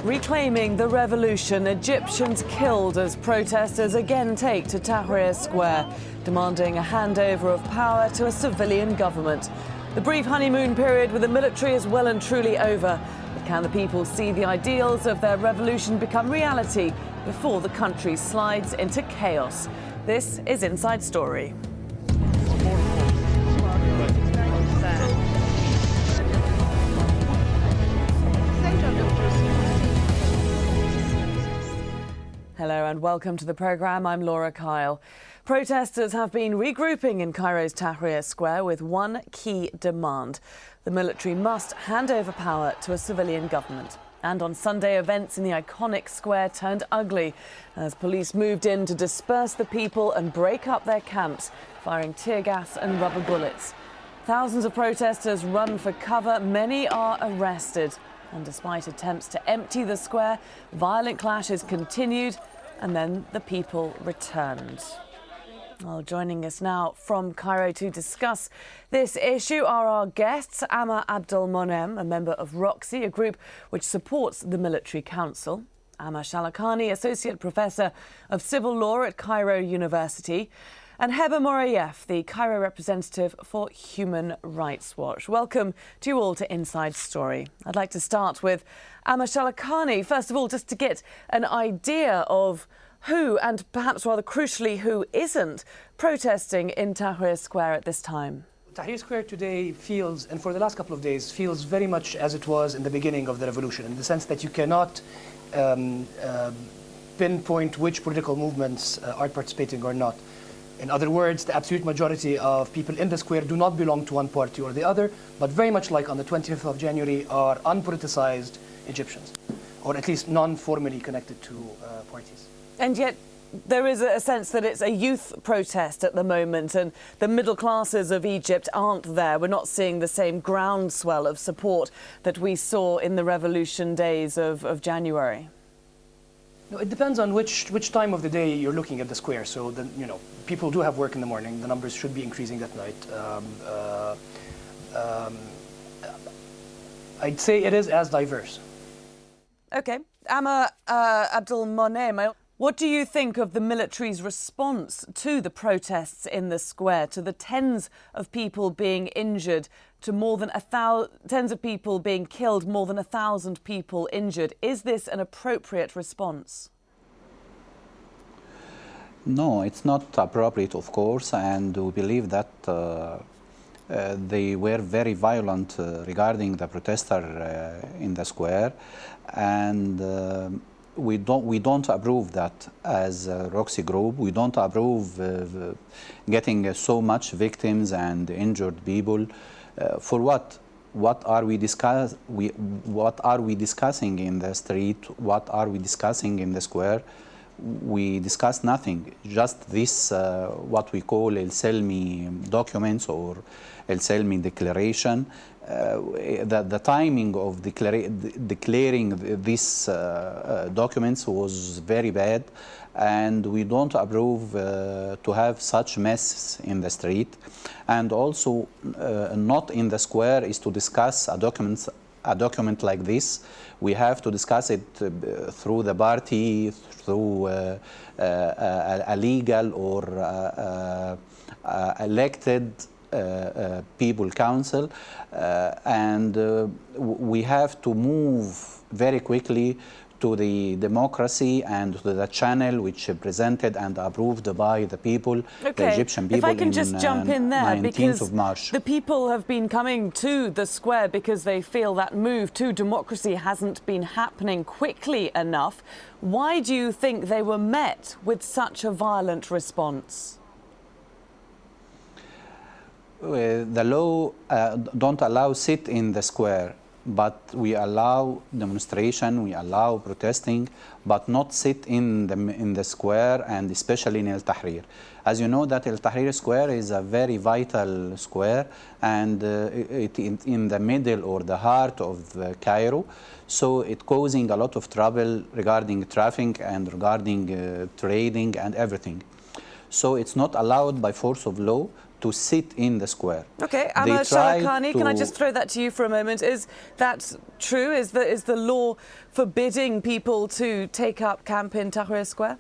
Reclaiming the revolution, Egyptians killed as protesters again take to Tahrir Square, demanding a handover of power to a civilian government. The brief honeymoon period with the military is well and truly over. But can the people see the ideals of their revolution become reality before the country slides into chaos? This is Inside Story. Hello and welcome to the programme. I'm Laura Kyle. Protesters have been regrouping in Cairo's Tahrir Square with one key demand. The military must hand over power to a civilian government. And on Sunday, events in the iconic square turned ugly as police moved in to disperse the people and break up their camps, firing tear gas and rubber bullets. Thousands of protesters run for cover. Many are arrested. And despite attempts to empty the square, violent clashes continued and then the people returned. Well, joining us now from Cairo to discuss this issue are our guests, Amr Abdel-Moneim, a member of ROXY, a group which supports the military council, Amr Shalakany, Associate Professor of Civil Law at Cairo University, and Heba Morayef, the Cairo representative for Human Rights Watch. Welcome to you all to Inside Story. I'd like to start with Amr Shalakany. First of all, just to get an idea of who, and perhaps rather crucially who isn't, protesting in Tahrir Square at this time. Tahrir Square today feels, and for the last couple of days, feels very much as it was in the beginning of the revolution, in the sense that you cannot pinpoint which political movements are participating or not. In other words, the absolute majority of people in the square do not belong to one party or the other, but very much like on the 25th of January are unpoliticized Egyptians, or at least non-formally connected to parties. And yet there is a sense that it's a youth protest at the moment, and the middle classes of Egypt aren't there. We're not seeing the same groundswell of support that we saw in the revolution days of January. No, it depends on which time of the day you're looking at the square. So, people do have work in the morning. The numbers should be increasing at night. I'd say it is as diverse. OK. Amr Abdel-Moneim, what do you think of the military's response to the protests in the square, to the tens of people being injured, to more than tens of people being killed, more than 1,000 people injured? Is this an appropriate response? No, it's not appropriate, of course, and we believe that they were very violent regarding the protester in the square, and we don't approve that as a ROXY group. We don't approve getting so much victims and injured people. For what? What are we discussing in the street? What are we discussing in the square? We discuss nothing. Just this, what we call El Selmi documents or El Selmi declaration. The timing of declaring these documents was very bad, and we don't approve to have such mess in the street. And also, not in the square is to discuss a document like this. We have to discuss it through the party, through a legal or elected people council, and we have to move very quickly to the democracy and to the channel which presented and approved by the people, the Egyptian people. If I can just jump in there, 19th because of March. The people have been coming to the square because they feel that move to democracy hasn't been happening quickly enough. Why do you think they were met with such a violent response? The law don't allow sit in the square, but we allow demonstration, we allow protesting, but not sit in the square, and especially in El Tahrir. As you know, that El Tahrir Square is a very vital square, and in the middle or the heart of Cairo, so it's causing a lot of trouble regarding traffic and regarding trading and everything. So it's not allowed by force of law to sit in the square. Okay, Amr Shalakany, can I just throw that to you for a moment? Is that true? Is the law forbidding people to take up camp in Tahrir Square?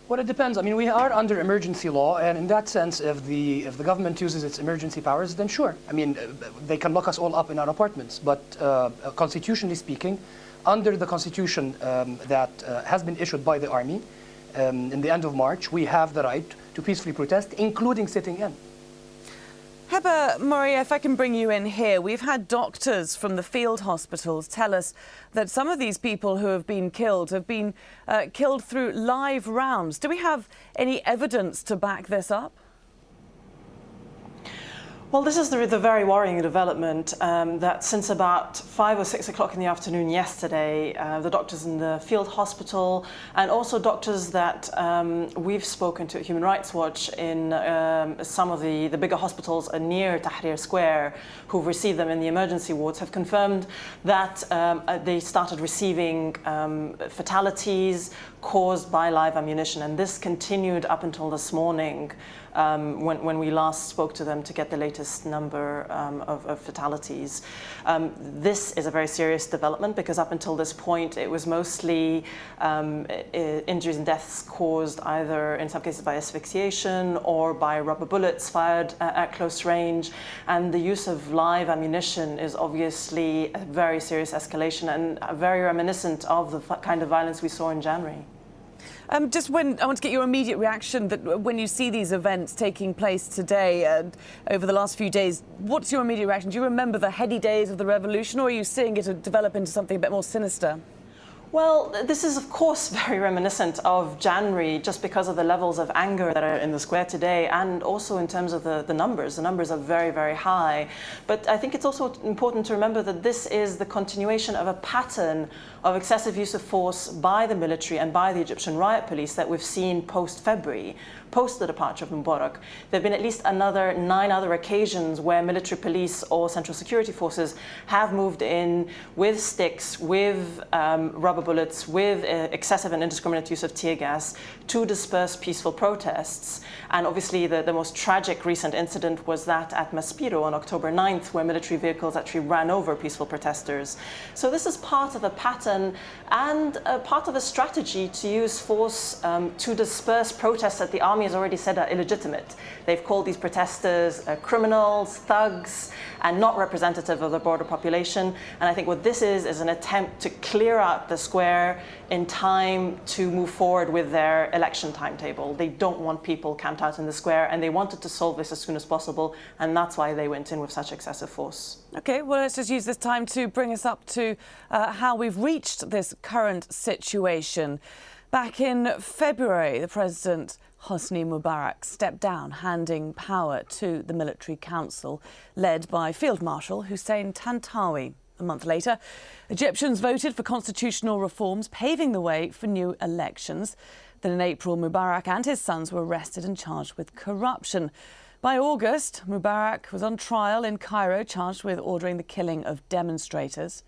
Well, it depends. I mean, we are under emergency law, and in that sense, if the government uses its emergency powers, then sure. I mean, they can lock us all up in our apartments. But constitutionally speaking, under the constitution that has been issued by the army in the end of March, we have the right to peacefully protest, including sitting in. Heba Morayef, if I can bring you in here. We've had doctors from the field hospitals tell us that some of these people who have been killed through live rounds. Do we have any evidence to back this up? Well, this is the very worrying development that since about 5 or 6 o'clock in the afternoon yesterday, the doctors in the field hospital and also doctors that we've spoken to at Human Rights Watch in some of the bigger hospitals near Tahrir Square who've received them in the emergency wards have confirmed that they started receiving fatalities caused by live ammunition, and this continued up until this morning when we last spoke to them to get the latest number of fatalities. This is a very serious development because up until this point it was mostly injuries and deaths caused either in some cases by asphyxiation or by rubber bullets fired at close range, and the use of live ammunition is obviously a very serious escalation and very reminiscent of the kind of violence we saw in January. I want to get your immediate reaction that when you see these events taking place today and over the last few days, what's your immediate reaction? Do you remember the heady days of the revolution, or are you seeing it develop into something a bit more sinister? Well, this is, of course, very reminiscent of January just because of the levels of anger that are in the square today and also in terms of the numbers. The numbers are very, very high. But I think it's also important to remember that this is the continuation of a pattern of excessive use of force by the military and by the Egyptian riot police that we've seen post-February, post the departure of Mubarak. There have been at least 9 other occasions where military police or central security forces have moved in with sticks, with rubber bullets, with excessive and indiscriminate use of tear gas to disperse peaceful protests. And obviously the most tragic recent incident was that at Maspero on October 9th, where military vehicles actually ran over peaceful protesters. So this is part of a pattern and part of a strategy to use force to disperse protests that the army has already said are illegitimate. They've called these protesters criminals, thugs, and not representative of the broader population. And I think what this is an attempt to clear out the square in time to move forward with their election timetable. They don't want people camped out in the square, and they wanted to solve this as soon as possible, and that's why they went in with such excessive force. Okay, well, let's just use this time to bring us up to how we've reached this current situation. Back in February, the President Hosni Mubarak stepped down, handing power to the military council led by Field Marshal Hussein Tantawi. A month later, Egyptians voted for constitutional reforms, paving the way for new elections. Then in April, Mubarak and his sons were arrested and charged with corruption. By August, Mubarak was on trial in Cairo, charged with ordering the killing of demonstrators.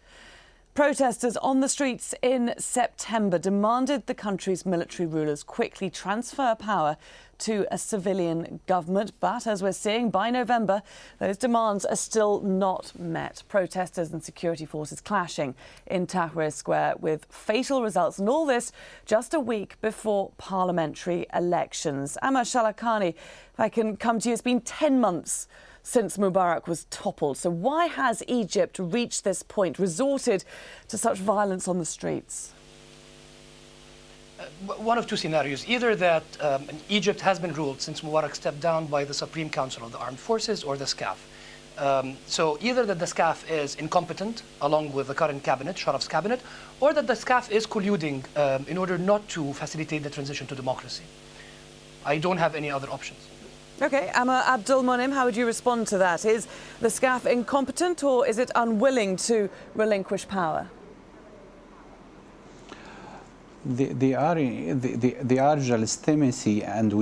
Protesters on the streets in September demanded the country's military rulers quickly transfer power to a civilian government. But as we're seeing, by November, those demands are still not met. Protesters and security forces clashing in Tahrir Square with fatal results. And all this just a week before parliamentary elections. Amr Shalakany, if I can come to you, it's been 10 months since Mubarak was toppled. So why has Egypt reached this point, resorted to such violence on the streets? One of two scenarios. Either that Egypt has been ruled since Mubarak stepped down by the Supreme Council of the Armed Forces or the SCAF. So either that the SCAF is incompetent, along with the current cabinet, Sharaf's cabinet, or that the SCAF is colluding in order not to facilitate the transition to democracy. I don't have any other options. OK, Amr Abdel-Moneim, how would you respond to that? Is the SCAF incompetent, or is it unwilling to relinquish power? They are legitimacy, and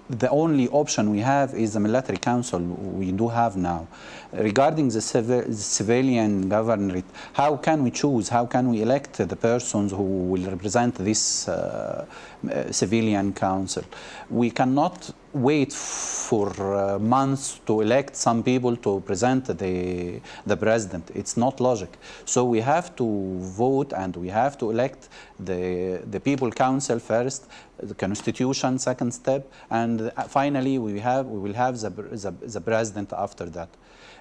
the only option we have is the military council we do have now. Regarding the civilian governorate, how can we choose? How can we elect the persons who will represent this civilian council? We cannot wait for months to elect some people to present the president. It's not logic. So we have to vote and we have to elect the people council first, the constitution second step, and finally we will have the president after that.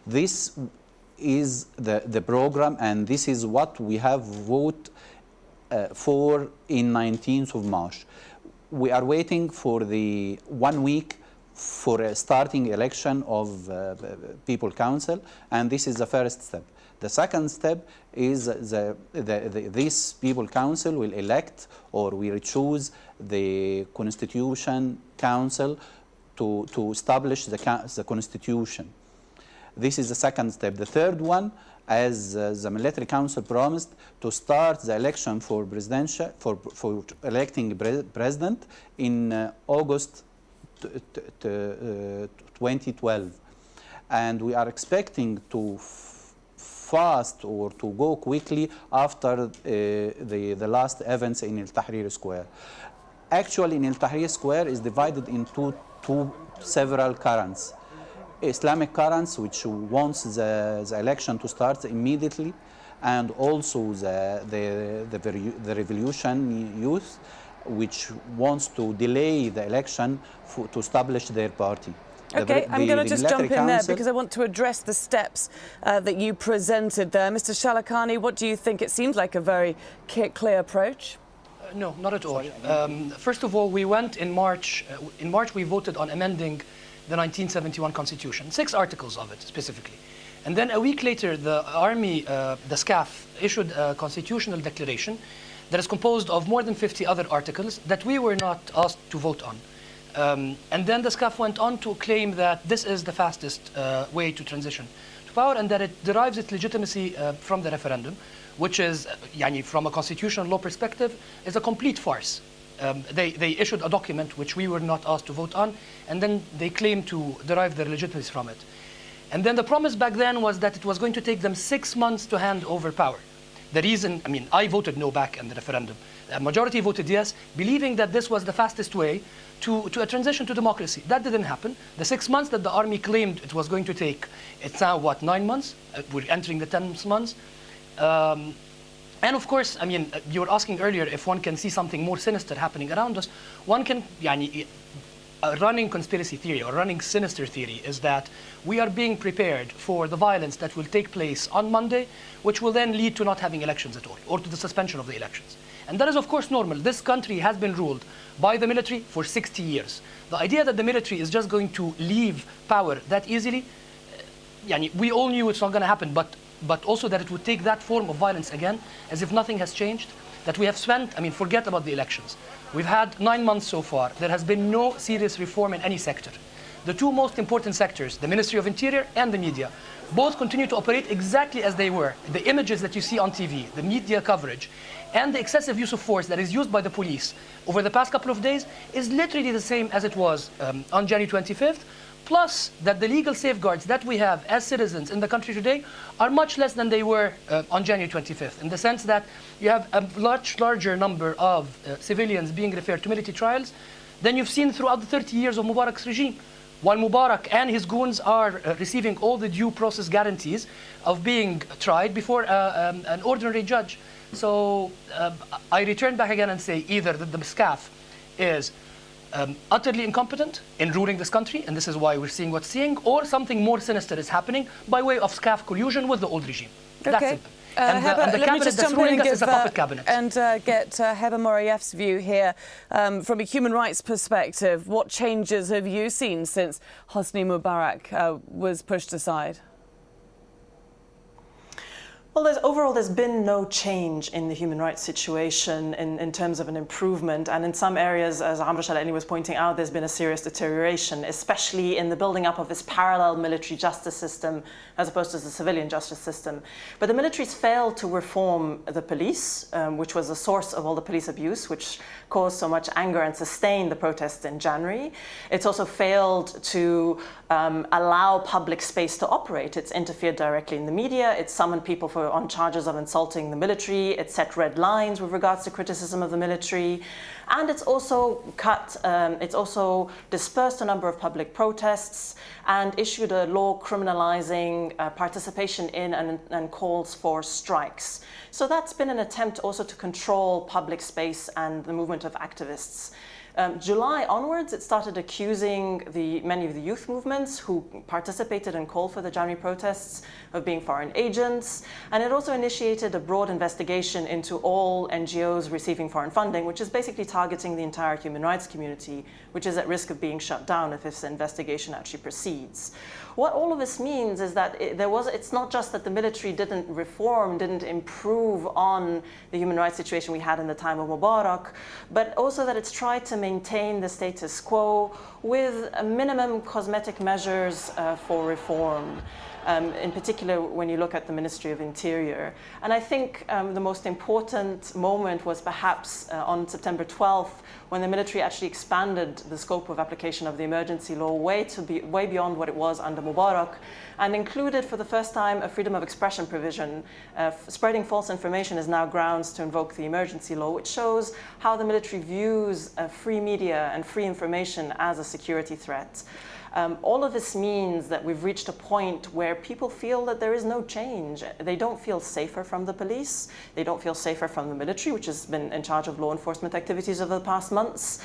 This is the program, and this is what we have voted for in 19th of March. We are waiting for the 1 week for a starting election of people council, and this is the first step. The second step is this people council will elect or will choose the constitution council to establish the constitution. This is the second step. The third one, as the military council promised, to start the election for presidential for electing president in August 2012, and we are expecting to fast or to go quickly after the last events in El Tahrir Square. Actually, in El Tahrir Square is divided into several currents. Islamic currents, which wants the election to start immediately, and also the revolution youth, which wants to delay the election to establish their party. Okay, I'm going to just jump in there because I want to address the steps that you presented there. Mr. Shalakany, what do you think? It seems like a very clear approach. No, not at all. First of all, we went in March. In March, we voted on amending the 1971 Constitution, 6 articles of it specifically. And then a week later, the army, the SCAF, issued a constitutional declaration that is composed of more than 50 other articles that we were not asked to vote on. And then the SCAF went on to claim that this is the fastest way to transition to power, and that it derives its legitimacy from the referendum, which is, from a constitutional law perspective, is a complete farce. They issued a document which we were not asked to vote on, and then they claimed to derive their legitimacy from it. And then the promise back then was that it was going to take them 6 months to hand over power. The reason, I voted no back in the referendum. The majority voted yes, believing that this was the fastest way to a transition to democracy. That didn't happen. The 6 months that the army claimed it was going to take, it's now, 9 months? We're entering the 10th months. And of course, you were asking earlier if one can see something more sinister happening around us. One can, a running conspiracy theory or running sinister theory is that we are being prepared for the violence that will take place on Monday, which will then lead to not having elections at all, or to the suspension of the elections. And that is, of course, normal. This country has been ruled by the military for 60 years. The idea that the military is just going to leave power that easily, we all knew it's not going to happen, but also that it would take that form of violence again, as if nothing has changed, that we have spent, forget about the elections. We've had 9 months so far. There has been no serious reform in any sector. The 2 most important sectors, the Ministry of Interior and the media, both continue to operate exactly as they were. The images that you see on TV, the media coverage, and the excessive use of force that is used by the police over the past couple of days is literally the same as it was on January 25th, plus that the legal safeguards that we have as citizens in the country today are much less than they were on January 25th, in the sense that you have a much larger number of civilians being referred to military trials than you've seen throughout the 30 years of Mubarak's regime. While Mubarak and his goons are receiving all the due process guarantees of being tried before an ordinary judge. So I return back again and say either the SCAF is utterly incompetent in ruling this country, and this is why we're seeing what's seeing, or something more sinister is happening by way of SCAF collusion with the old regime. That's it. And the cabinet that's ruling us is a puppet cabinet. And get Heba Morayef's view here. From a human rights perspective, what changes have you seen since Hosni Mubarak was pushed aside? Well, overall, there's been no change in the human rights situation in terms of an improvement. And in some areas, as Amr Shalakany was pointing out, there's been a serious deterioration, especially in the building up of this parallel military justice system as opposed to the civilian justice system. But the military's failed to reform the police, which was the source of all the police abuse, which caused so much anger and sustained the protests in January. It's also failed to allow public space to operate. It's interfered directly in the media. It's summoned people for on charges of insulting the military. It set red lines with regards to criticism of the military. And it's also it's also dispersed a number of public protests and issued a law criminalizing participation in and calls for strikes. So that's been an attempt also to control public space and the movement of activists. July onwards, it started accusing many of the youth movements who participated and called for the January protests of being foreign agents. And it also initiated a broad investigation into all NGOs receiving foreign funding, which is basically targeting the entire human rights community, which is at risk of being shut down if this investigation actually proceeds. What all of this means is that it's not just that the military didn't reform, didn't improve on the human rights situation we had in the time of Mubarak, but also that it's tried to maintain the status quo with minimum cosmetic measures for reform. In particular, when you look at the Ministry of Interior. And I think the most important moment was perhaps on September 12th, when the military actually expanded the scope of application of the emergency law way beyond what it was under Mubarak, and included for the first time a freedom of expression provision. Spreading false information is now grounds to invoke the emergency law, which shows how the military views free media and free information as a security threat. All of this means that we've reached a point where people feel that there is no change. They don't feel safer from the police. They don't feel safer from the military, which has been in charge of law enforcement activities over the past months.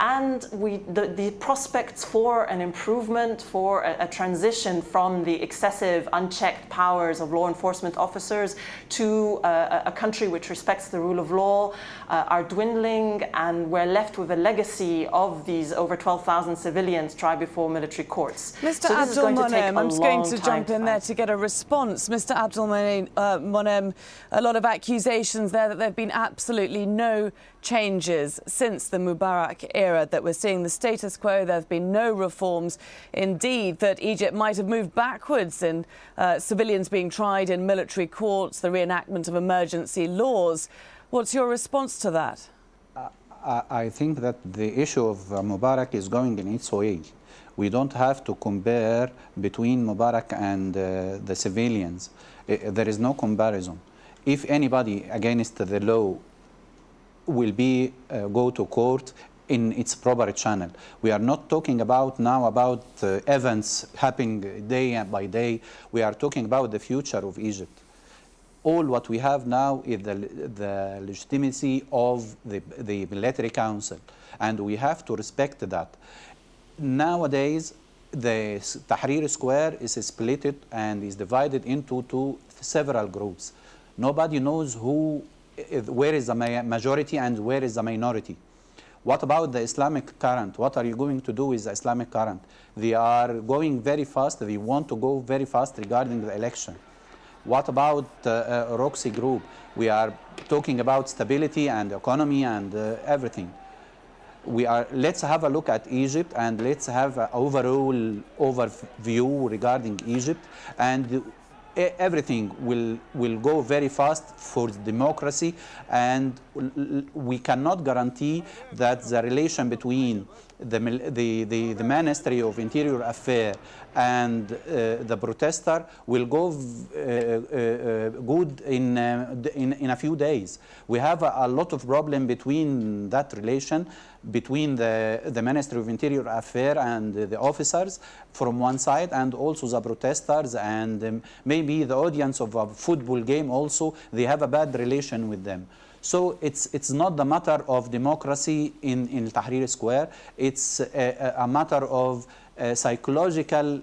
And the prospects for an improvement, for a transition from the excessive, unchecked powers of law enforcement officers to a country which respects the rule of law are dwindling, and we're left with a legacy of these over 12,000 civilians tried before military courts. Mr. Abdel-Moneim, I'm just going to jump in there to get a response. Mr. Abdel-Moneim, a lot of accusations there that there have been absolutely no changes since the Mubarak era, that we're seeing the status quo, there have been no reforms. Indeed, that Egypt might have moved backwards in civilians being tried in military courts, the reenactment of emergency laws. What's your response to that? I think that the issue of Mubarak is going in its way. We don't have to compare between Mubarak and the civilians. There is no comparison. If anybody against the law will go to court in its proper channel. We are not talking about now about events happening day by day. We are talking about the future of Egypt. All what we have now is the legitimacy of the military council, and we have to respect that. Nowadays, the Tahrir Square is split and is divided into several groups. Nobody knows where is the majority and where is the minority. What about the Islamic current? What are you going to do with the Islamic current? They are going very fast. They want to go very fast regarding the election. What about Roxy Group? We are talking about stability and economy and everything. Let's have a look at Egypt, and let's have an overall overview regarding Egypt, and everything will go very fast for democracy, and we cannot guarantee that the relation between the Ministry of Interior Affairs and the protester will go good in a few days. We have a lot of problem between that relation between the Ministry of Interior Affairs and the officers from one side, and also the protesters, and maybe the audience of a football game also, they have a bad relation with them. So it's not the matter of democracy in Tahrir Square. It's a matter of a psychological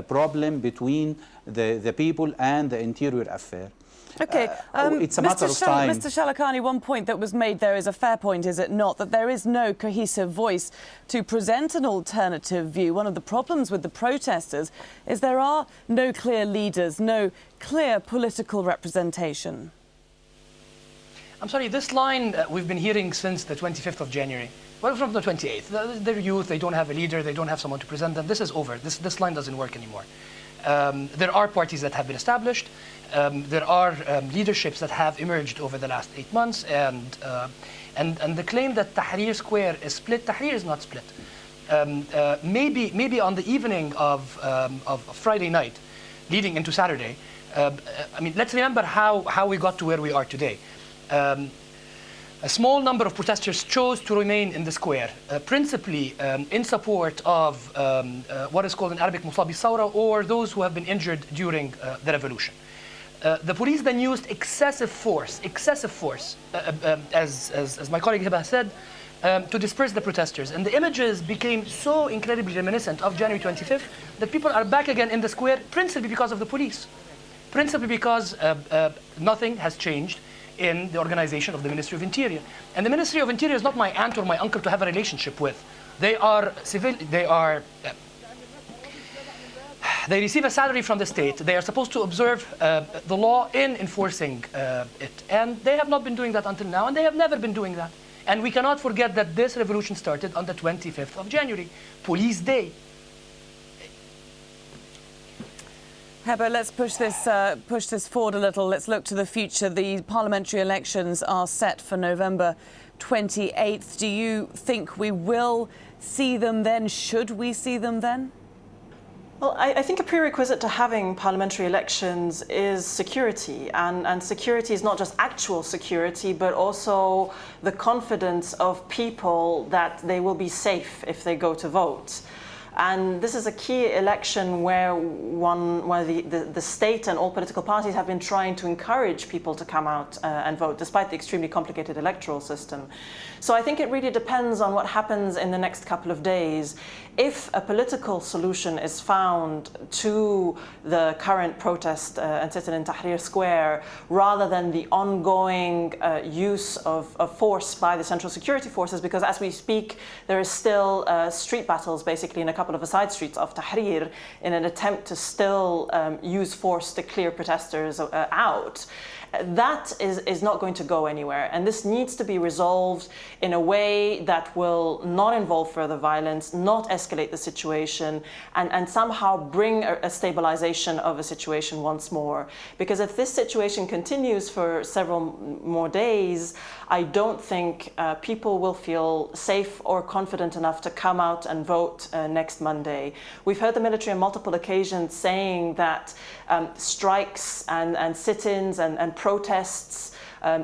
problem between the people and the Interior Affairs. Okay, it's a matter of time. Mr. Shalakany, one point that was made there is a fair point, is it not? That there is no cohesive voice to present an alternative view. One of the problems with the protesters is there are no clear leaders, no clear political representation. I'm sorry, this line we've been hearing since the 25th of January. Well, from the 28th. They're youth, they don't have a leader, they don't have someone to present them. This is over. This line doesn't work anymore. There are parties that have been established. There are leaderships that have emerged over the last 8 months, and the claim that Tahrir Square is split, Tahrir is not split. Maybe on the evening of Friday night, leading into Saturday, I mean, let's remember how we got to where we are today. A small number of protesters chose to remain in the square, principally in support of what is called in Arabic Musabi Sawra, or those who have been injured during the revolution. The police then used excessive force, as my colleague Heba said, to disperse the protesters. And the images became so incredibly reminiscent of January 25th that people are back again in the square, principally because of the police, principally because nothing has changed in the organization of the Ministry of Interior. And the Ministry of Interior is not my aunt or my uncle to have a relationship with. They are civil, they receive a salary from the state. They are supposed to observe the law in enforcing it. And they have not been doing that until now, and they have never been doing that. And we cannot forget that this revolution started on the 25th of January, Police Day. Heba, let's push this forward a little. Let's look to the future. The parliamentary elections are set for November 28th. Do you think we will see them then? Should we see them then? Well, I think a prerequisite to having parliamentary elections is security. And security is not just actual security, but also the confidence of people that they will be safe if they go to vote. And this is a key election where the state and all political parties have been trying to encourage people to come out and vote, despite the extremely complicated electoral system. So I think it really depends on what happens in the next couple of days. If a political solution is found to the current protest and sit-in in Tahrir Square, rather than the ongoing use of force by the Central Security Forces, because as we speak, there is still street battles basically in a couple of the side streets of Tahrir in an attempt to still use force to clear protesters out. That is not going to go anywhere, and this needs to be resolved in a way that will not involve further violence, not escalate the situation, and somehow bring a stabilization of a situation once more. Because if this situation continues for several more days, I don't think people will feel safe or confident enough to come out and vote next Monday. We've heard the military on multiple occasions saying that strikes and sit-ins and protests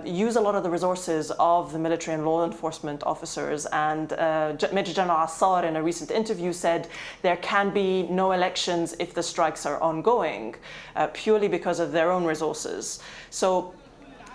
use a lot of the resources of the military and law enforcement officers. And Major General Assar in a recent interview said there can be no elections if the strikes are ongoing, purely because of their own resources. So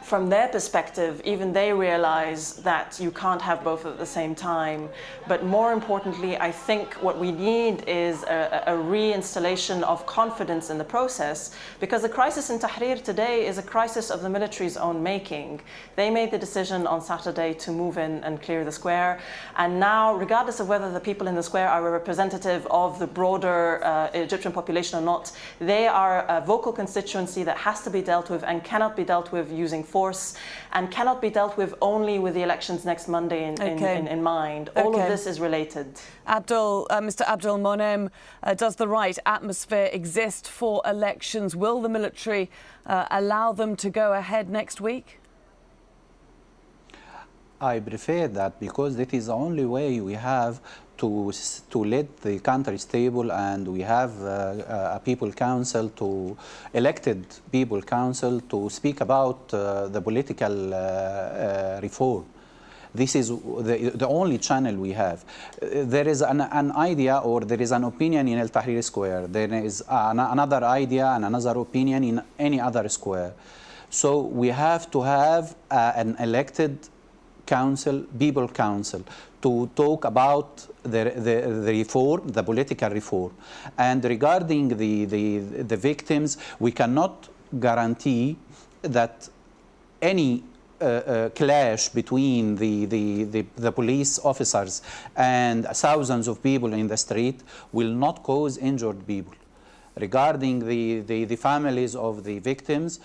from their perspective, even they realize that you can't have both at the same time. But more importantly, I think what we need is a reinstallation of confidence in the process, because the crisis in Tahrir today is a crisis of the military's own making. They made the decision on Saturday to move in and clear the square. And now, regardless of whether the people in the square are a representative of the broader Egyptian population or not, they are a vocal constituency that has to be dealt with and cannot be dealt with using force, and cannot be dealt with only with the elections next Monday in mind. All of this is related. Mr. Abdel-Moneim, does the right atmosphere exist for elections? Will the military allow them to go ahead next week? I prefer that, because that is the only way we have to let the country stable, and we have a people council, elected people council, to speak about the political reform. This is the only channel we have. There is an idea, or there is an opinion in El Tahrir Square. There is another idea and another opinion in any other square. So we have to have an elected council, people council, to talk about the reform, the political reform. And regarding the victims, we cannot guarantee that any clash between the police officers and thousands of people in the street will not cause injured people. Regarding the families of the victims,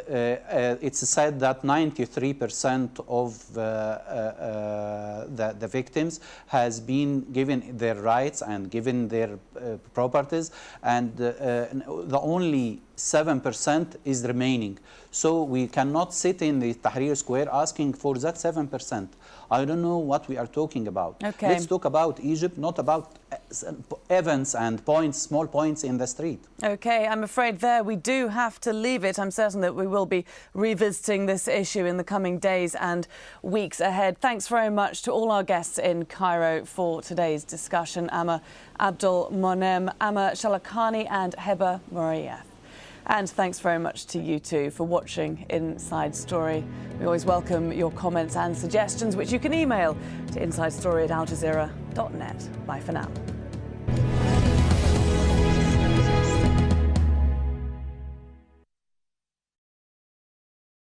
it's said that 93% of the victims has been given their rights and given their properties, and the only 7% is remaining. So we cannot sit in the Tahrir Square asking for that 7%. I don't know what we are talking about. Okay. Let's talk about Egypt, not about events and points, small points in the street. OK, I'm afraid there we do have to leave it. I'm certain that we will be revisiting this issue in the coming days and weeks ahead. Thanks very much to all our guests in Cairo for today's discussion. Amr Abdel-Moneim, Amr Shalakany and Heba Morayef. And thanks very much to you too for watching Inside Story. We always welcome your comments and suggestions, which you can email to insidestory@aljazeera.net. Bye for now.